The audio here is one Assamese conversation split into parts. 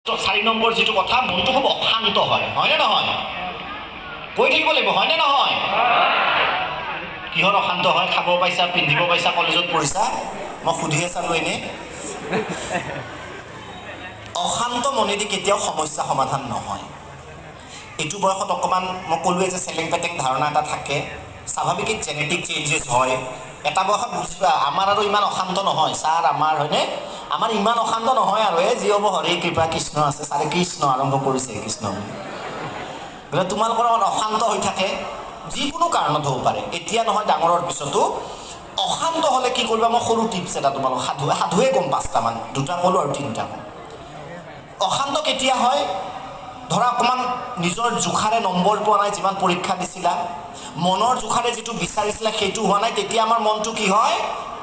4 নম্বৰ যেটো কথা মনটো খুব অশান্ত হয় হয়নে নহয় কৈ থাকিব লাগিব হয়নে নহয় কিহৰ অশান্ত হয় খাব পাইছা পিন্ধিব পাইছা কলেজত পঢ়িছা মই খুধি আছালো এনে অশান্ত মনেদি কেতিয়াও সমস্যা সমাধান নহয় এটু বয়সত অকমান মই কলুৱে যে সেলিং পেটিং ধাৰণা এটা থাকে স্বাভাৱিক জেনেটিক চেঞ্জেছ হয় এটা বয়সত বুঝবা আমাৰ আৰু ইমান অশান্ত নহয় স্যাৰ আমাৰ হয়নে আমাৰ ইমান অশান্ত নহয় আৰু এই জীৱ হৰি কৃপা কৃষ্ণ আছে সাৰে কৃষ্ণ আৰম্ভ কৰিছে কৃষ্ণ গলে তোমালোকৰ অশান্ত হৈ থাকে যিকোনো কাৰণত হ'ব পাৰে এতিয়া নহয় ডাঙৰৰ পিছতো অশান্ত হলে কি কৰিবা মই সৰু টিপছ এটা তোমালোক সাধুৱে কম 5টা মান দুটা কলো আৰু 3টা কম অশান্ত কেতিয়া হয় ধৰা অকমান নিজৰ জুখাৰে নম্বৰ পোৱা নাই যিমান পৰীক্ষা দিছিলা মনৰ জুখাৰে যেটো বিচাৰিছিলা সেইটো হোৱা নাই তেতিয়া আমাৰ মনটো কি হয়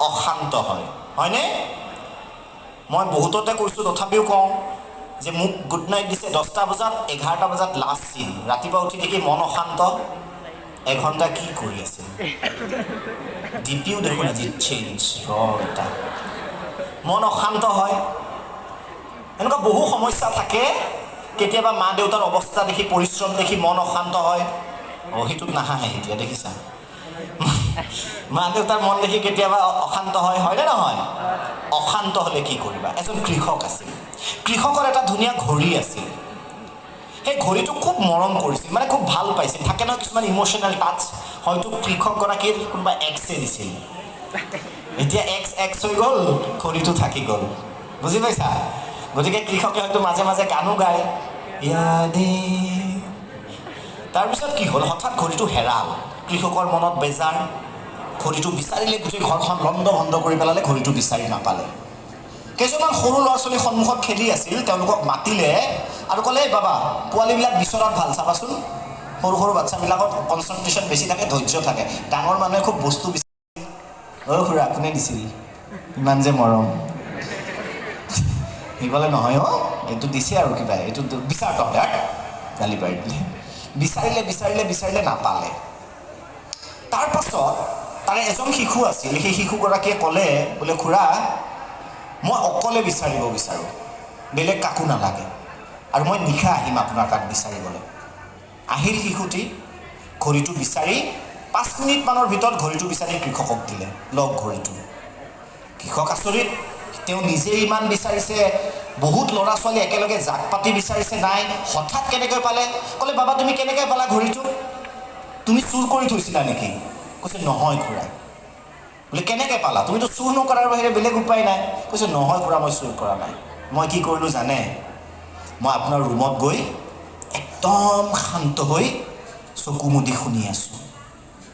অশান্ত হয় হয়নে মই বহুততে কৈছো তথাপিও কওঁ যে মোক গুড নাইট দিছে 10টা বজাত 11টা বজাত লাষ্ট সিন ৰাতিপুৱা উঠি দেখি মন অশান্ত 1 ঘণ্টা কি কৰি আছে ডিপিও দেখোন আজি চেঞ্জ ৰটা মন অশান্ত হয় এনেকুৱা বহু সমস্যা থাকে কেতিয়াবা মা দেউতাৰ অৱস্থা দেখি পৰিশ্ৰম দেখি মন অশান্ত হয় সেইটো নাহাহে এতিয়া দেখিছা মা দেউতাৰ মন দেখি কেতিয়াবা অশান্ত হয় হয়নে নহয় অশান্ত হলে কি কৰিবা এজন কৃষক আছিল কৃষকৰ এটা ধুনীয়া ঘড়ী আছিল এই ঘড়ীটো খুব মৰম কৰিছিল মানে খুব ভাল পাইছিল থাকে ন কিছুমান ইমোশনাল টাচ হয়তো কৃষক গৰাকীৰ কোনোবা এক্সে দিছিল এতিয়া এক্স হৈ গ'ল ঘড়ীটো থাকি গ'ল বুজি পাইছা গতিকে কৃষকে হয়তো মাজে মাজে গানো গায় ইয়াদে তাৰপিছত কি হ'ল হঠাৎ ঘড়ীটো হেৰাল কৃষকৰ মনত বেজাৰ ঘড়ীটো বিচাৰিলে গোটেই ঘৰখন লণ্ড ভণ্ড কৰি পেলালে ঘড়ীটো বিচাৰি নাপালে কেইজনমান সৰু ল'ৰা ছোৱালী সন্মুখত খেলি আছিল তেওঁলোকক মাতিলে আৰু ক'লে বাবা পোৱালিবিলাক বিচৰাত ভাল চাবাচোন সৰু সৰু বাচ্চাবিলাকৰ কনচেন্ট্ৰেশ্যন বেছি থাকে ধৈৰ্য থাকে ডাঙৰ মানুহে খুব বস্তু বিচাৰে খুৰা কোনে দিছিল ইমান যে মৰম এইবলে নহয় এইটো দিছে আৰু কিবা এইটো বিচাৰ তহঁতে গালি পাৰি দিলে বিচাৰিলে নাপালে তাৰ পাছত তাৰে এজন শিশু আছিল সেই শিশুগৰাকীয়ে ক'লে বোলে খুৰা মই অকলে বিচাৰিব বিচাৰোঁ বেলেগ কাকো নালাগে আৰু মই নিশা আহিম আপোনাৰ তাক বিচাৰিবলৈ আহিল শিশুটি ঘড়ীটো বিচাৰি 5 মিনিট মানৰ ভিতৰত ঘড়ীটো বিচাৰি কৃষকক দিলে লগ ঘড়ীটো কৃষক আচৰিত তেওঁ নিজে ইমান বিচাৰিছে বহুত ল'ৰা ছোৱালী একেলগে জাক পাতি বিচাৰিছে নাই হঠাৎ কেনেকৈ পালে ক'লে বাবা তুমি কেনেকৈ পালা ঘড়ীটো তুমি চুৰ কৰি থৈছিলা নেকি কৈছে নহয় খুৰা বোলে কেনেকৈ পালা তুমিতো চুৰ নকৰাৰ বাহিৰে বেলেগ উপায় নাই কৈছে নহয় খুৰা মই চুৰ কৰা নাই মই কি কৰিলোঁ জানে মই আপোনাৰ ৰুমত গৈ একদম শান্ত হৈ চকু মুদি শুনি আছোঁ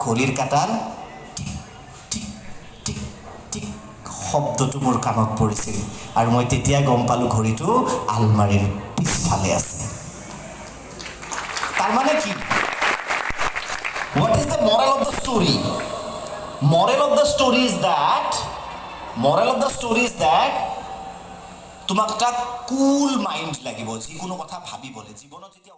ঘড়ীৰ কাটাৰ শব্দটো মোৰ কাণত পৰিছিল আৰু মই তেতিয়া গম পালোঁ ঘড়ীটো আলমাৰীৰ পিছফালে আছে তাৰমানে কি What is the moral of the story? Moral of the story is that তোমাক এটা কুল মাইন্ড লাগিব যিকোনো কথা ভাবিবলৈ জীৱনত যেতিয়া